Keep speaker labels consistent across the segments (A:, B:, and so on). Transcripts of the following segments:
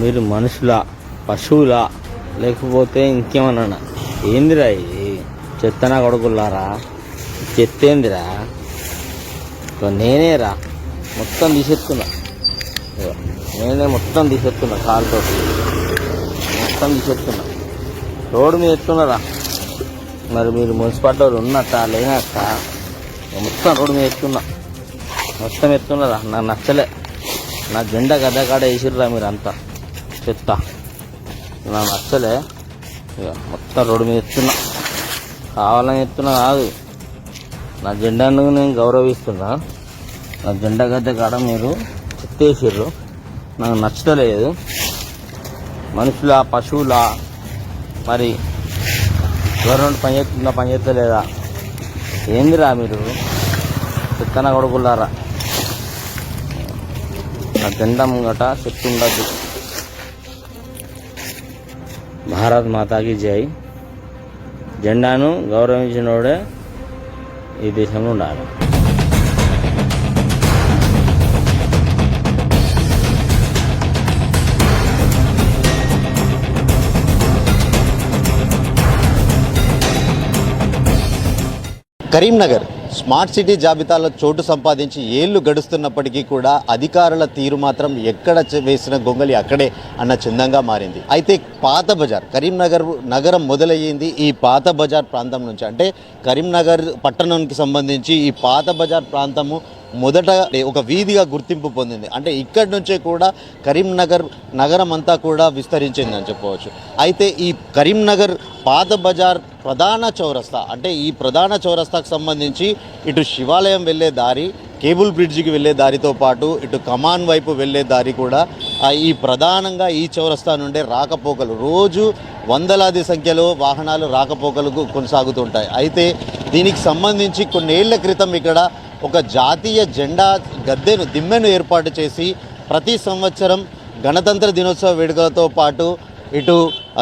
A: మీరు మనుషులా, పశువులా, లేకపోతే ఇంకేమన్నా? ఏందిరా ఇది? చెత్తనా కొడుకులారా, చెత్త ఏందిరా? నేనేరా మొత్తం తీసేస్తున్నా, నేనే మొత్తం తీసేస్తున్నా, కాలుతో మొత్తం తీసేస్తున్నా. రోడ్డు మీద ఎత్తున్నారా? మరి మీరు మున్సిపాలిటీ వాళ్ళు ఉన్నట్ట లేనట్ట? మొత్తం రోడ్డు మీద ఎత్తున్నా, మొత్తం ఎత్తున్నారా? నాకు నచ్చలే. నా జెండా గద్ద కాడ వేసిర్రా మీరంతా చెత్త. నాకు నచ్చలే. ఇక మొత్తం రోడ్డు మీద ఎత్తున్నా, కావాలని ఎత్తున్నా కాదు. నా జెండాను నేను గౌరవిస్తున్నా. నా జెండా గద్ద కాడ మీరు చెత్త వేసిర్రు, నాకు నచ్చలేదు. మనుషులా, పశువులా? మరి గవర్నమెంట్ పని చేస్తలేదా? ఏందిరా మీరు చెత్తన కొడుకులారా? నా జెండా ముంగట చెత్త ఉండద్దు. భారత్ మాతాకి జై. జెండాను గౌరవించినోడే ఈ దేశంలో ఉండాలి.
B: కరీంనగర్ స్మార్ట్ సిటీ జాబితాలో చోటు సంపాదించి ఏళ్లు గడుస్తున్నప్పటికీ కూడా అధికారుల తీరు మాత్రం ఎక్కడ వేసిన గొంగలి అక్కడే అన్న చందంగా మారింది. అయితే పాత బజార్, కరీంనగర్ నగరం మొదలయ్యింది ఈ పాత బజార్ ప్రాంతం నుంచి. అంటే కరీంనగర్ పట్టణానికి సంబంధించి ఈ పాత బజార్ ప్రాంతము మొదట ఒక వీధిగా గుర్తింపు పొందింది. అంటే ఇక్కడి నుంచే కూడా కరీంనగర్ నగరం అంతా కూడా విస్తరించింది అని చెప్పవచ్చు. అయితే ఈ కరీంనగర్ పాత బజార్ ప్రధాన చౌరస్తా, అంటే ఈ ప్రధాన చౌరస్తాకు సంబంధించి ఇటు శివాలయం వెళ్ళే దారి, కేబుల్ బ్రిడ్జికి వెళ్ళే దారితో పాటు ఇటు కమాన్ వైపు వెళ్ళే దారి కూడా ఈ ప్రధానంగా ఈ చౌరస్తా నుండే రాకపోకలు, రోజు వందలాది సంఖ్యలో వాహనాలు రాకపోకలకు కొనసాగుతుంటాయి. అయితే దీనికి సంబంధించి కొన్నేళ్ల క్రితం ఇక్కడ ఒక జాతీయ జెండా దిమ్మెను ఏర్పాటు చేసి ప్రతి సంవత్సరం గణతంత్ర దినోత్సవ వేడుకలతో పాటు ఇటు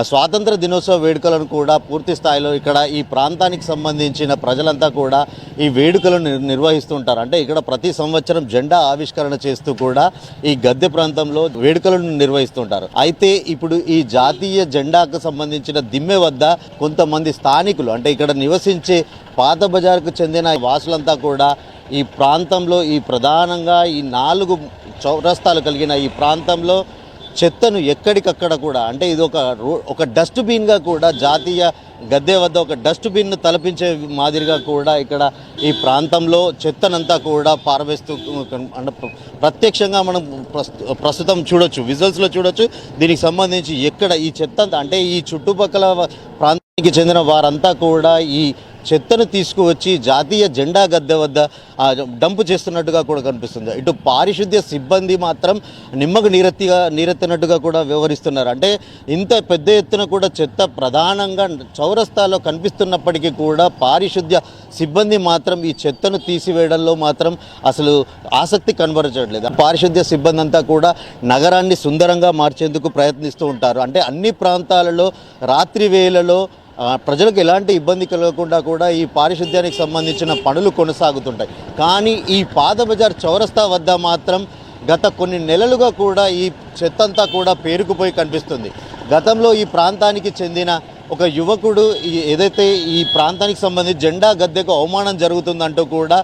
B: స్వాతంత్ర దినోత్సవ వేడుకలను కూడా పూర్తి స్థాయిలో ఇక్కడ ఈ ప్రాంతానికి సంబంధించిన ప్రజలంతా కూడా ఈ వేడుకలను నిర్వహిస్తుంటారు. అంటే ఇక్కడ ప్రతి సంవత్సరం జెండా ఆవిష్కరణ చేస్తూ కూడా ఈ గద్దె ప్రాంతంలో వేడుకలను నిర్వహిస్తుంటారు. అయితే ఇప్పుడు ఈ జాతీయ జెండాకు సంబంధించిన దిమ్మె వద్ద కొంతమంది స్థానికులు, అంటే ఇక్కడ నివసించే పాత బజార్కు చెందిన వాసులంతా కూడా ఈ ప్రాంతంలో ఈ ప్రధానంగా ఈ 4 చౌరస్తాలు కలిగిన ఈ ప్రాంతంలో చెత్తను ఎక్కడికక్కడ కూడా, అంటే ఇది ఒక డస్ట్బిన్గా కూడా, జాతీయ గద్దె వద్ద ఒక డస్ట్బిన్ను తలపించే మాదిరిగా కూడా ఇక్కడ ఈ ప్రాంతంలో చెత్తనంతా కూడా పారవేస్తూ ప్రత్యక్షంగా మనం ప్రస్తుతం చూడొచ్చు, విజువల్స్లో చూడొచ్చు. దీనికి సంబంధించి ఎక్కడ ఈ చెత్త, అంటే ఈ చుట్టుపక్కల ప్రాంతానికి చెందిన వారంతా కూడా ఈ చెత్తను తీసుకువచ్చి జాతీయ జెండా గద్దె వద్ద డంపు చేస్తున్నట్టుగా కూడా కనిపిస్తుంది. ఇటు పారిశుద్ధ్య సిబ్బంది మాత్రం నిమ్మకు నీరెత్తినట్టుగా కూడా వ్యవహరిస్తున్నారు. అంటే ఇంత పెద్ద ఎత్తున కూడా చెత్త ప్రధానంగా చౌరస్తాలో కనిపిస్తున్నప్పటికీ కూడా పారిశుద్ధ్య సిబ్బంది మాత్రం ఈ చెత్తను తీసివేయడంలో మాత్రం అసలు ఆసక్తి కనబరచట్లేదు. పారిశుద్ధ్య సిబ్బంది అంతా కూడా నగరాన్ని సుందరంగా మార్చేందుకు ప్రయత్నిస్తూ ఉంటారు. అంటే అన్ని ప్రాంతాలలో రాత్రి వేళలో ప్రజలకు ఎలాంటి ఇబ్బంది కలగకుండా కూడా ఈ పారిశుద్ధ్యానికి సంబంధించిన పనులు కొనసాగుతుంటాయి. కానీ ఈ పాత బజార్ చౌరస్తా వద్ద మాత్రం గత కొన్ని నెలలుగా కూడా ఈ చెత్తంతా కూడా పేరుకుపోయి కనిపిస్తుంది. గతంలో ఈ ప్రాంతానికి చెందిన ఒక యువకుడు ఏదైతే ఈ ప్రాంతానికి సంబంధించి జెండా గద్దెకు అవమానం జరుగుతుందంటూ కూడా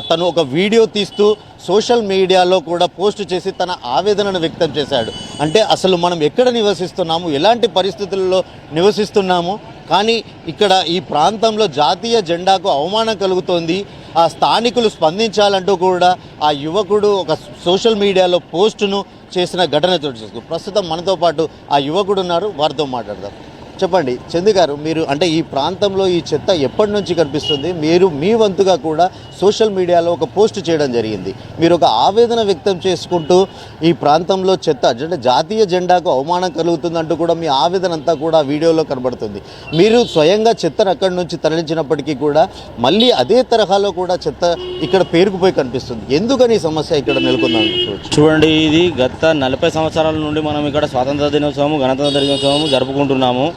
B: తను ఒక వీడియో తీస్తూ సోషల్ మీడియాలో కూడా పోస్ట్ చేసి తన ఆవేదనను వ్యక్తం చేశాడు. అంటే అసలు మనం ఎక్కడ నివసిస్తున్నాము, ఎలాంటి పరిస్థితుల్లో నివసిస్తున్నాము, కానీ ఇక్కడ ఈ ప్రాంతంలో జాతీయ జెండాకు అవమానం కలుగుతోంది, ఆ స్థానికులు స్పందించాలంటూ కూడా ఆ యువకుడు ఒక సోషల్ మీడియాలో పోస్టును చేసిన ఘటన చోటు చేసుకుంది. ప్రస్తుతం మనతో పాటు ఆ యువకుడు ఉన్నారు, వారితో మాట్లాడదాం. చెప్పండి చందు గారు, మీరు అంటే ఈ ప్రాంతంలో ఈ చెత్త ఎప్పటి నుంచి కనిపిస్తుంది? మీరు మీ వంతుగా కూడా సోషల్ మీడియాలో ఒక పోస్ట్ చేయడం జరిగింది. మీరు ఒక ఆవేదన వ్యక్తం చేసుకుంటూ ఈ ప్రాంతంలో చెత్త, అంటే జాతీయ జెండాకు అవమానం కలుగుతుందంటూ కూడా మీ ఆవేదన అంతా కూడా వీడియోలో కనబడుతుంది. మీరు స్వయంగా చెత్తను అక్కడి నుంచి తరలించినప్పటికీ కూడా మళ్ళీ అదే తరహాలో కూడా చెత్త ఇక్కడ పేరుకుపోయి కనిపిస్తుంది. ఎందుకని ఈ సమస్య ఇక్కడ నెలకొందని
A: చూడండి. ఇది గత 40 సంవత్సరాల నుండి మనం ఇక్కడ స్వాతంత్ర దినోత్సవం, గణతంత్ర దినోత్సవం జరుపుకుంటున్నాము.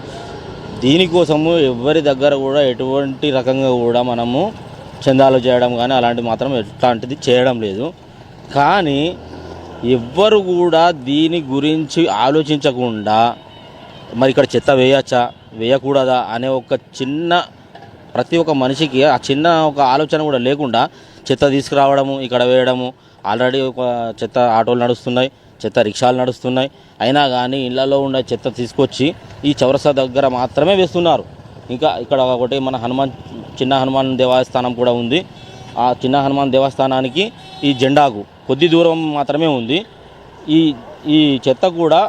A: దీనికోసము ఎవరి దగ్గర కూడా ఎటువంటి రకంగా కూడా మనము చందాలు చేయడం కానీ అలాంటివి మాత్రం ఎట్లాంటిది చేయడం లేదు. కానీ ఎవ్వరు కూడా దీని గురించి ఆలోచించకుండా మరి ఇక్కడ చెత్త వేయచ్చా వేయకూడదా అనే ఒక చిన్న ప్రతి ఒక్క మనిషికి ఆ చిన్న ఒక ఆలోచన కూడా లేకుండా చెత్త తీసుకురావడము ఇక్కడ వేయడము. ఆల్రెడీ ఒక చెత్త ఆటోలు నడుస్తున్నాయి, చెత్త రిక్షాలు నడుస్తున్నాయి, అయినా కానీ ఇళ్లలో ఉన్న చెత్త తీసుకొచ్చి ఈ చౌరస్తా దగ్గర మాత్రమే వేస్తున్నారు. ఇంకా ఇక్కడ ఒకటి మన చిన్న హనుమాన్ దేవస్థానం కూడా ఉంది. ఆ చిన్న హనుమాన్ దేవస్థానానికి ఈ జెండాకు కొద్ది దూరం మాత్రమే ఉంది. ఈ చెత్త కూడా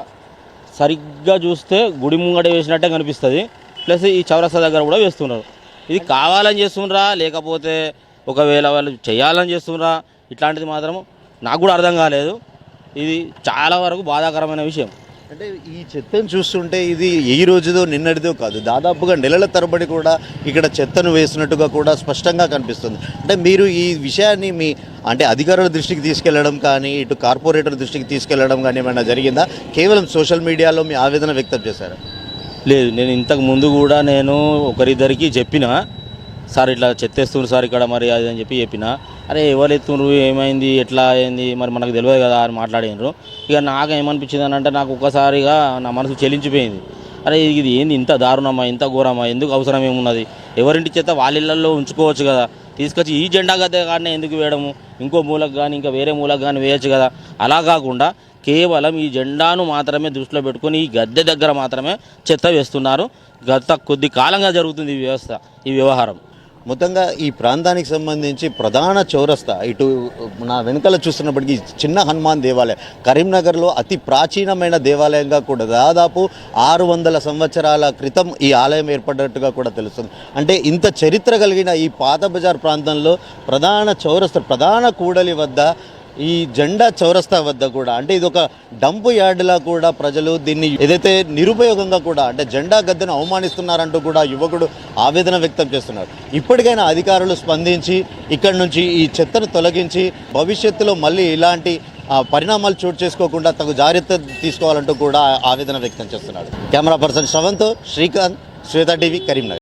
A: సరిగ్గా చూస్తే గుడి ముంగడ వేసినట్టే కనిపిస్తుంది. ప్లస్ ఈ చౌరస్తా దగ్గర కూడా వేస్తున్నారు. ఇది కావాలని చేస్తున్నారా లేకపోతే ఒకవేళ వాళ్ళు చేయాలని చేస్తున్నారా ఇట్లాంటిది మాత్రం నాకు కూడా అర్థం కాలేదు. ఇది చాలా వరకు బాధాకరమైన విషయం.
B: అంటే ఈ చెత్తను చూస్తుంటే ఇది ఈ రోజుదో నిన్నటిదో కాదు, దాదాపుగా నెలల తరబడి కూడా ఇక్కడ చెత్తను వేసినట్టుగా కూడా స్పష్టంగా కనిపిస్తుంది. అంటే మీరు ఈ విషయాన్ని మీ అంటే అధికారుల దృష్టికి తీసుకెళ్లడం కానీ ఇటు కార్పొరేటర్ దృష్టికి తీసుకెళ్లడం కానీ ఏమైనా జరిగిందా? కేవలం సోషల్ మీడియాలో మీ ఆవేదన వ్యక్తం చేశారా?
A: లేదు, నేను ఇంతకు ముందు కూడా నేను ఒకరిద్దరికి చెప్పిన, సార్ ఇట్లా చెత్తేస్తున్నారు సార్ ఇక్కడ మరి అది అని చెప్పిన. అరే ఎవరు ఎత్తున్నారు, ఏమైంది, ఎట్లా అయింది, మరి మనకు తెలియదు కదా అని మాట్లాడినారు. ఇక నాకు ఏమనిపించింది అని అంటే నాకు ఒక్కసారిగా నా మనసు చెలించిపోయింది. అరే ఇది ఏంది, ఇంత దారుణమా, ఇంత ఘోరమా, ఎందుకు అవసరం ఏమున్నది, ఎవరింటి చేత వాళ్ళ ఇళ్లలో ఉంచుకోవచ్చు కదా, తీసుకొచ్చి ఈ జెండా గద్దె కానీ ఎందుకు వేయడము, ఇంకో మూలకు కానీ ఇంకా వేరే మూలకు కానీ వేయచ్చు కదా. అలా కాకుండా కేవలం ఈ జెండాను మాత్రమే దృష్టిలో పెట్టుకొని ఈ గద్దె దగ్గర మాత్రమే చెత్త వేస్తున్నారు. గత కొద్ది కాలంగా జరుగుతుంది ఈ వ్యవహారం.
B: మొత్తంగా ఈ ప్రాంతానికి సంబంధించి ప్రధాన చౌరస్తా ఇటు నా వెనుకల చూస్తున్నప్పటికీ చిన్న హనుమాన్ దేవాలయం కరీంనగర్లో అతి ప్రాచీనమైన దేవాలయంగా కూడా దాదాపు 600 సంవత్సరాల క్రితం ఈ ఆలయం ఏర్పడినట్టుగా కూడా తెలుస్తుంది. అంటే ఇంత చరిత్ర కలిగిన ఈ పాత బజార్ ప్రాంతంలో ప్రధాన కూడలి వద్ద ఈ జెండా చౌరస్తా వద్ద కూడా అంటే ఇది ఒక డంపు యార్డులా కూడా ప్రజలు దీన్ని ఏదైతే నిరుపయోగంగా కూడా అంటే జెండా గద్దెను అవమానిస్తున్నారంటూ కూడా యువకుడు ఆవేదన వ్యక్తం చేస్తున్నారు. ఇప్పటికైనా అధికారులు స్పందించి ఇక్కడి నుంచి ఈ చెత్తను తొలగించి భవిష్యత్తులో మళ్ళీ ఇలాంటి పరిణామాలు చోటు చేసుకోకుండా తగు జాగ్రత్త తీసుకోవాలంటూ కూడా ఆవేదన వ్యక్తం చేస్తున్నారు. కెమెరా పర్సన్ శ్రవంత్, శ్రీకాంత్, శ్వేత టీవీ, కరీంనగర్.